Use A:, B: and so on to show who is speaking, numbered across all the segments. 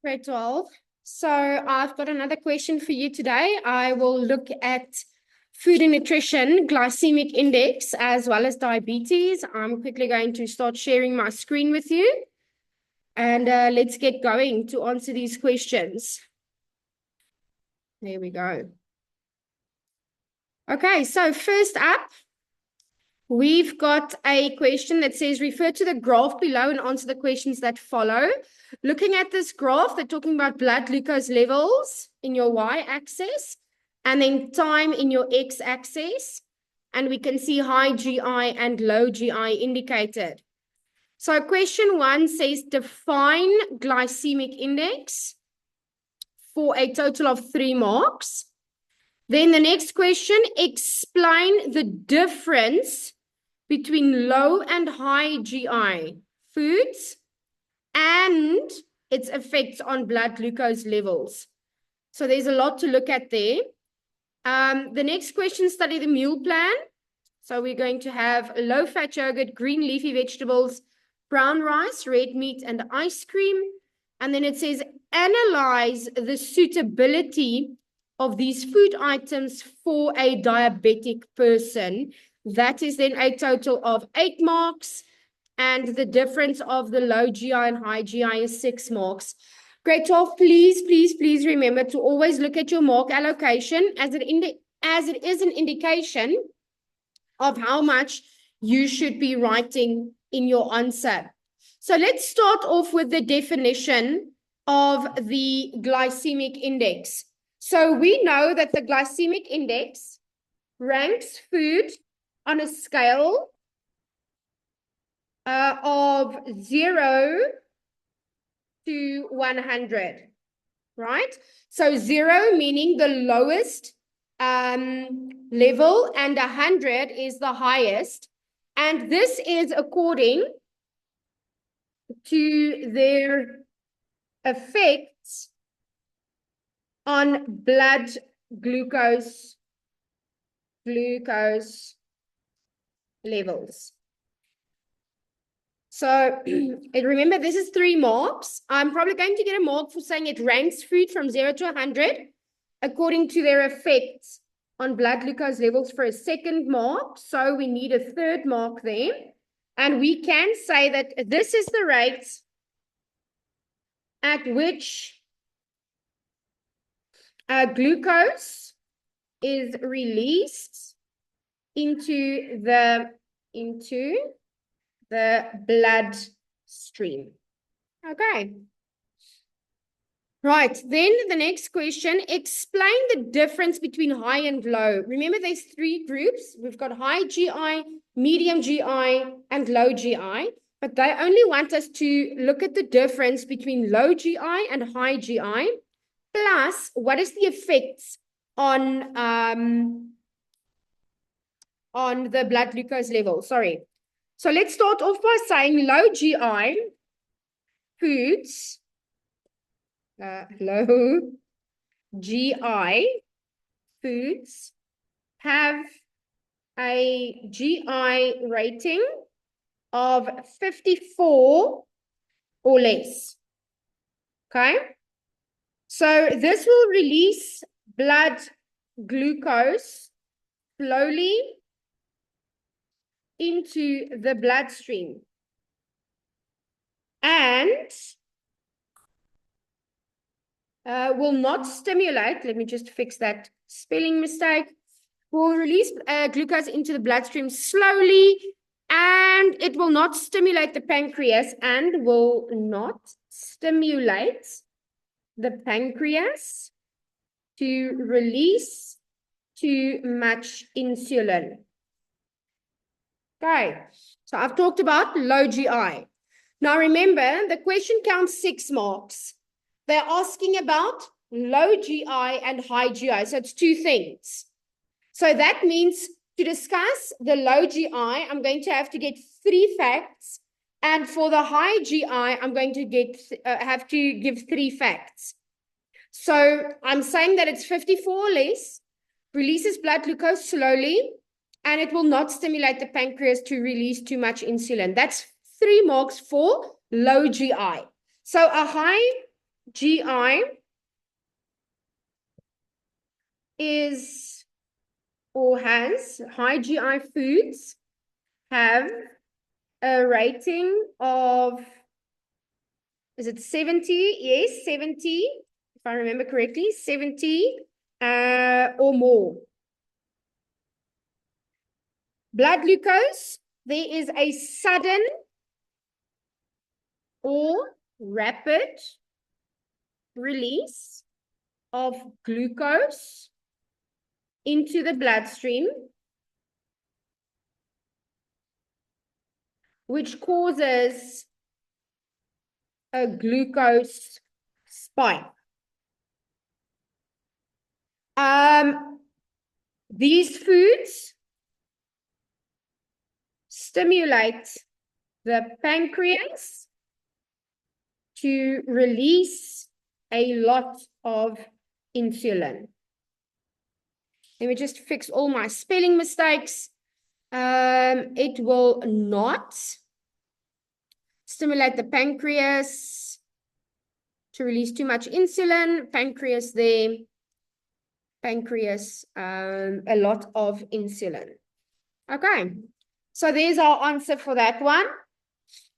A: Grade 12. So I've got another question for you today. I will look at food and nutrition, glycemic index, as well as diabetes. I'm quickly going to start sharing my screen with you. And let's get going to answer these questions. There we go. Okay, so first up, we've got a question that says, refer to the graph below and answer the questions that follow. Looking at this graph, they're talking about blood glucose levels in your y-axis and then time in your x-axis. And we can see high GI and low GI indicated. So question 1 says, define glycemic index for a total of 3 marks. Then the next question, explain the difference between low and high GI foods and its effects on blood glucose levels. So there's a lot to look at there. The next question, study the meal plan. So we're going to have low-fat yogurt, green leafy vegetables, brown rice, red meat, and ice cream. And then it says, analyze the suitability of these food items for a diabetic person. That is then a total of 8 marks. And the difference of the low GI and high GI is 6 marks. Grade 12, please remember to always look at your mark allocation as it is an indication of how much you should be writing in your answer. So let's start off with the definition of the glycemic index. So we know that the glycemic index ranks food on a scale of 0 to 100, right? So 0 meaning the lowest level and 100 is the highest. And this is according to their effects on blood glucose levels. So remember, this is 3 marks. I'm probably going to get a mark for saying it ranks food from 0 to 100 according to their effects on blood glucose levels for a second mark. So we need a third mark there. And we can say that this is the rate at which glucose is released into the blood stream. Okay. Right, then the next question, explain the difference between high and low. Remember, there's 3 groups. We've got high GI, medium GI, and low GI. But they only want us to look at the difference between low GI and high GI. Plus, what is the effects on the blood glucose level? Sorry. So let's start off by saying low GI foods, low GI foods have a GI rating of 54 or less. Okay? So this will release blood glucose slowly into the bloodstream and will not stimulate, let me just fix that spelling mistake, will release glucose into the bloodstream slowly, and it will not stimulate the pancreas and will not stimulate the pancreas to release too much insulin. Okay, so I've talked about low GI. Now remember, the question counts 6 marks. They're asking about low GI and high GI, so it's 2 things. So that means to discuss the low GI, I'm going to have to get 3 facts, and for the high GI, I'm going to have to give 3 facts. So I'm saying that it's 54 or less, releases blood glucose slowly, and it will not stimulate the pancreas to release too much insulin. That's 3 marks for low GI. So a high GI is or has high GI foods have a rating of, is it 70? Yes, 70, if I remember correctly, 70 or more. Blood glucose, there is a sudden or rapid release of glucose into the bloodstream, which causes a glucose spike. These foods stimulate the pancreas to release a lot of insulin. Let me just fix all my spelling mistakes. It will not stimulate the pancreas to release too much insulin. Pancreas there. Pancreas, a lot of insulin. Okay, so there's our answer for that one.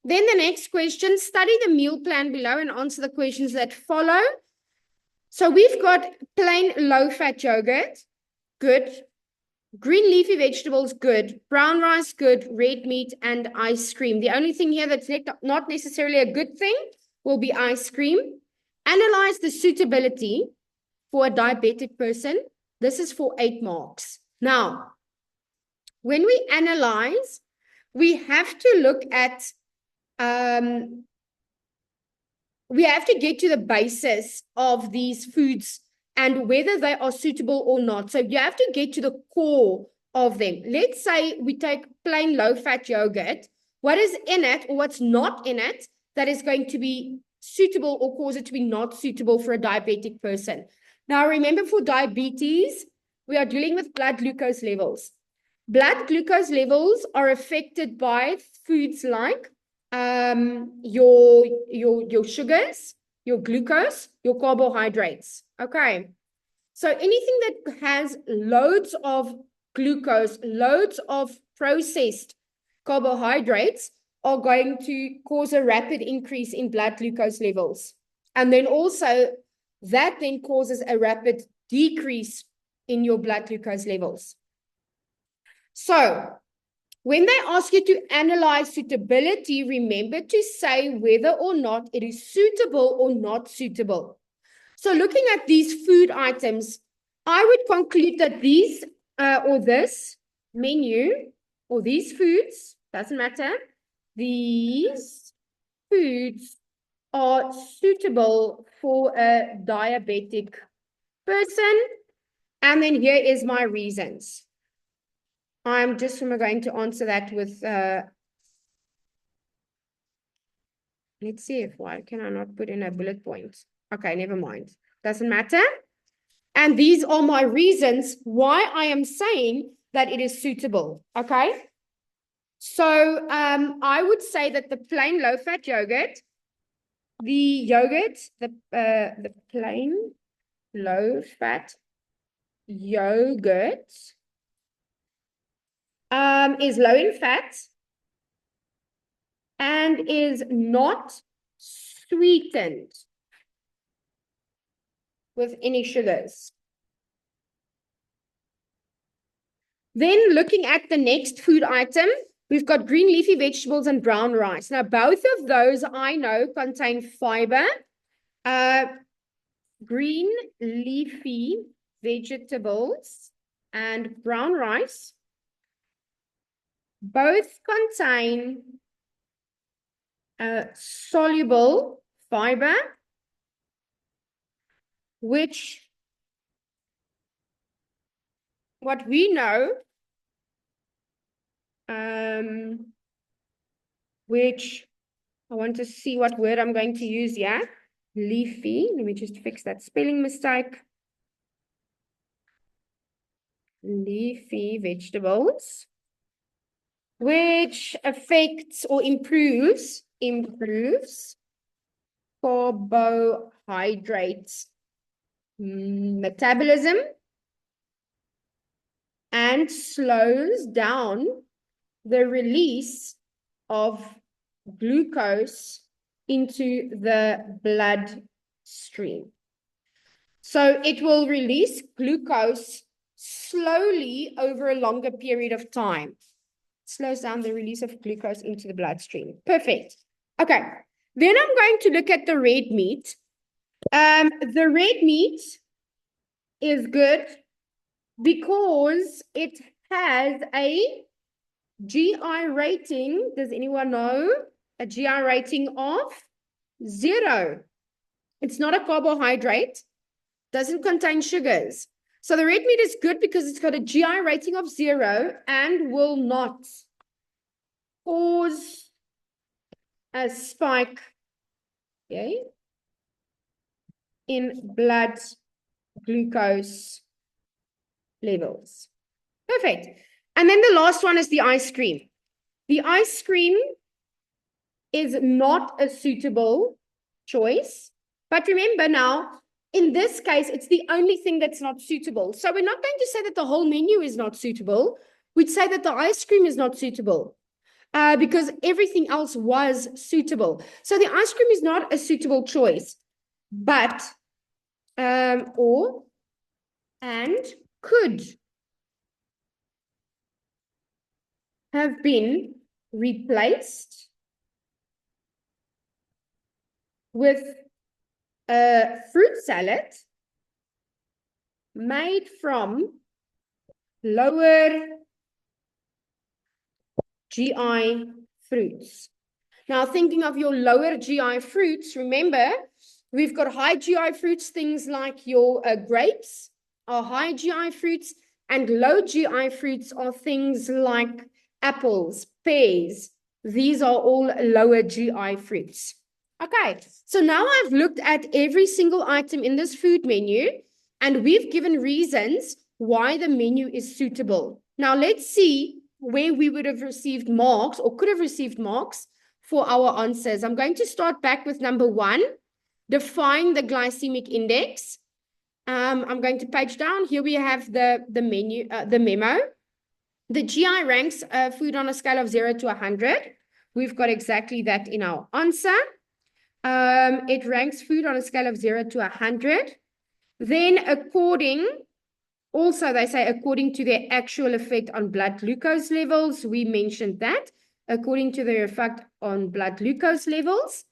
A: Then the next question, study the meal plan below and answer the questions that follow. So we've got plain low-fat yogurt, good. Green leafy vegetables, good. Brown rice, good. Red meat and ice cream. The only thing here that's not necessarily a good thing will be ice cream. Analyze the suitability for a diabetic person. This is for 8 marks. Now, when we analyze, we have to look at, we have to get to the basis of these foods and whether they are suitable or not. So you have to get to the core of them. Let's say we take plain low-fat yogurt. What is in it or what's not in it that is going to be suitable or cause it to be not suitable for a diabetic person? Now, remember, for diabetes, we are dealing with blood glucose levels. Blood glucose levels are affected by foods like your sugars, your glucose, your carbohydrates. Okay. So anything that has loads of glucose, loads of processed carbohydrates are going to cause a rapid increase in blood glucose levels. And then also that then causes a rapid decrease in your blood glucose levels. So when they ask you to analyze suitability, remember to say whether or not it is suitable or not suitable. So looking at these food items, I would conclude that these or this menu or these foods, doesn't matter, these foods are suitable for a diabetic person. And then here is my reasons. I'm just going to answer that with, let's see if, why can I not put in a bullet point? Okay, never mind. Doesn't matter. And these are my reasons why I am saying that it is suitable. Okay. So I would say that the plain low-fat yogurt, the plain low-fat yogurt is low in fat and is not sweetened with any sugars. Then looking at the next food item, we've got green leafy vegetables and brown rice. Now, both of those I know contain fiber. Green leafy vegetables and brown rice both contain soluble fiber, which what we know, which I want to see what word I'm going to use here. Leafy. Let me just fix that spelling mistake. Leafy vegetables, which affects or improves carbohydrate metabolism and slows down the release of glucose into the bloodstream. So it will release glucose slowly over a longer period of time. Slows down the release of glucose into the bloodstream. Perfect. Okay. Then I'm going to look at the red meat. The red meat is good because it has a GI rating. Does anyone know? A GI rating of 0. It's not a carbohydrate. Doesn't contain sugars. So the red meat is good because it's got a GI rating of 0 and will not cause a spike, okay, in blood glucose levels. Perfect. And then the last one is the ice cream. The ice cream is not a suitable choice. But remember now, in this case, it's the only thing that's not suitable. So we're not going to say that the whole menu is not suitable. We'd say that the ice cream is not suitable because everything else was suitable. So the ice cream is not a suitable choice, but, and could have been replaced with a fruit salad made from lower GI fruits. Now, thinking of your lower GI fruits, remember, we've got high GI fruits, things like your grapes are high GI fruits, and low GI fruits are things like apples, pears. These are all lower GI fruits. Okay, so now I've looked at every single item in this food menu, and we've given reasons why the menu is suitable. Now, let's see where we would have received marks or could have received marks for our answers. I'm going to start back with number 1, define the glycemic index. I'm going to page down. Here we have the menu, the memo. The GI ranks food on a scale of 0 to 100. We've got exactly that in our answer. It ranks food on a scale of 0 to 100. Then also they say according to their actual effect on blood glucose levels. We mentioned that. According to their effect on blood glucose levels.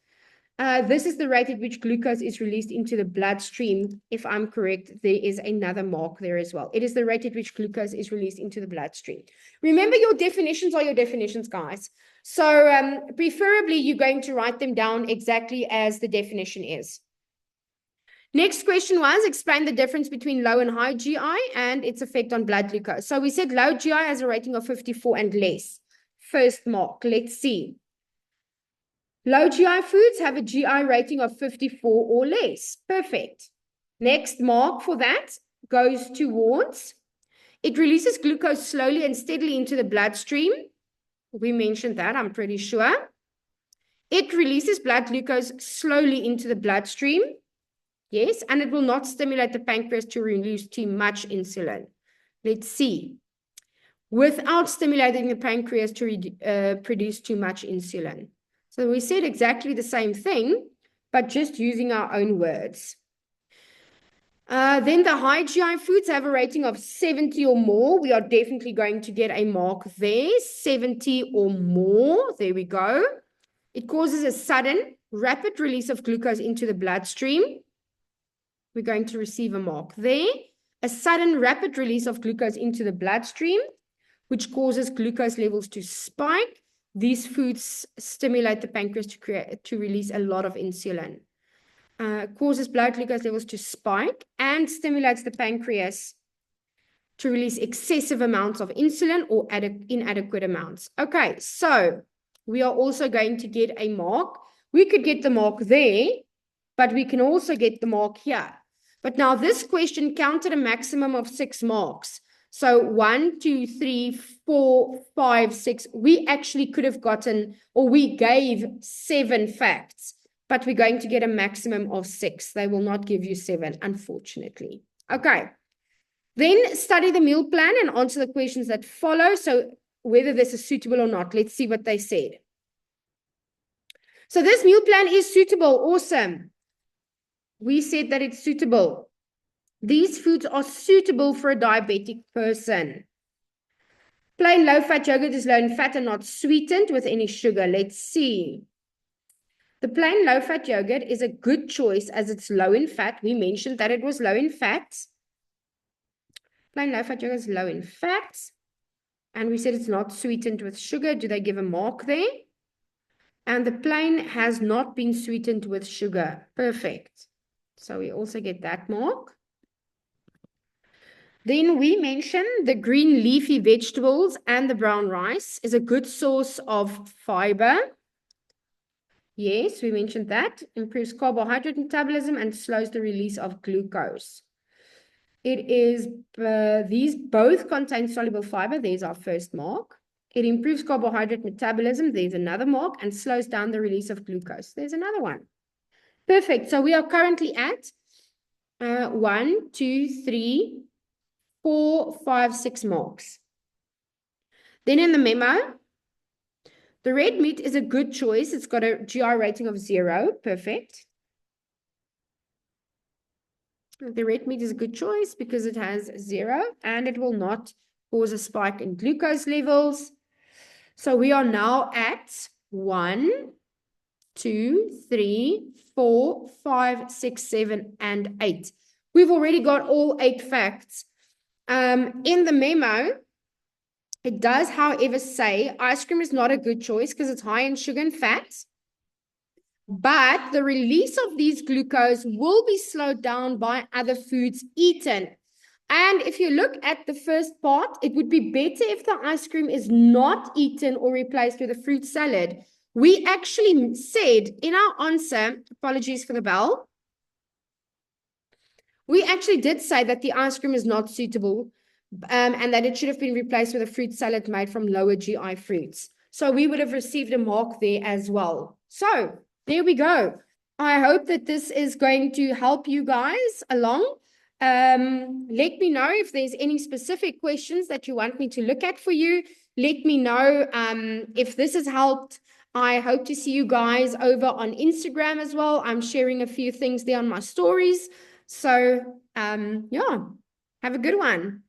A: This is the rate at which glucose is released into the bloodstream. If I'm correct, there is another mark there as well. It is the rate at which glucose is released into the bloodstream. Remember, your definitions are your definitions, guys. So preferably, you're going to write them down exactly as the definition is. Next question was, explain the difference between low and high GI and its effect on blood glucose. So we said low GI has a rating of 54 and less. First mark. Let's see. Low GI foods have a GI rating of 54 or less. Perfect. Next mark for that goes towards, it releases glucose slowly and steadily into the bloodstream. We mentioned that, I'm pretty sure. It releases blood glucose slowly into the bloodstream. Yes, and it will not stimulate the pancreas to release too much insulin. Let's see. Without stimulating the pancreas to produce too much insulin. So we said exactly the same thing, but just using our own words. Then the high GI foods have a rating of 70 or more. We are definitely going to get a mark there. 70 or more. There we go. It causes a sudden, rapid release of glucose into the bloodstream. We're going to receive a mark there. A sudden, rapid release of glucose into the bloodstream, which causes glucose levels to spike. These foods stimulate the pancreas to release a lot of insulin. Causes blood glucose levels to spike and stimulates the pancreas to release excessive amounts of insulin or inadequate amounts. Okay, so we are also going to get a mark. We could get the mark there, but we can also get the mark here. But now this question counted a maximum of 6 marks. So 1, 2, 3, 4, 5, 6. We actually could have gotten, or we gave 7 facts. but we're going to get a maximum of 6. They will not give you 7, unfortunately. Okay. Then study the meal plan and answer the questions that follow. So whether this is suitable or not, let's see what they said. So this meal plan is suitable. Awesome. We said that it's suitable. These foods are suitable for a diabetic person. Plain low-fat yogurt is low in fat and not sweetened with any sugar. Let's see. The plain low-fat yogurt is a good choice as it's low in fat. We mentioned that it was low in fat. Plain low-fat yogurt is low in fat. And we said it's not sweetened with sugar. Do they give a mark there? And the plain has not been sweetened with sugar. Perfect. So we also get that mark. Then we mentioned the green leafy vegetables and the brown rice is a good source of fiber. Yes, we mentioned that. Improves carbohydrate metabolism and slows the release of glucose. It is, these both contain soluble fiber. There's our first mark. It improves carbohydrate metabolism. There's another mark, and slows down the release of glucose. There's another one. Perfect. So we are currently at 1, 2, 3, 4, 5, 6 marks. Then in the memo, the red meat is a good choice. It's got a GI rating of 0. Perfect. The red meat is a good choice because it has 0 and it will not cause a spike in glucose levels. So we are now at 1, 2, 3, 4, 5, 6, 7, and 8. We've already got all 8 facts. In the memo, it does, however, say ice cream is not a good choice because it's high in sugar and fat. But the release of these glucose will be slowed down by other foods eaten. And if you look at the first part, it would be better if the ice cream is not eaten or replaced with a fruit salad. We actually said in our answer, apologies for the bell, we actually did say that the ice cream is not suitable and that it should have been replaced with a fruit salad made from lower GI fruits. So we would have received a mark there as well. So there we go. I hope that this is going to help you guys along. Let me know if there's any specific questions that you want me to look at for you. Let me know if this has helped. I hope to see you guys over on Instagram as well. I'm sharing a few things there on my stories. So, yeah, have a good one.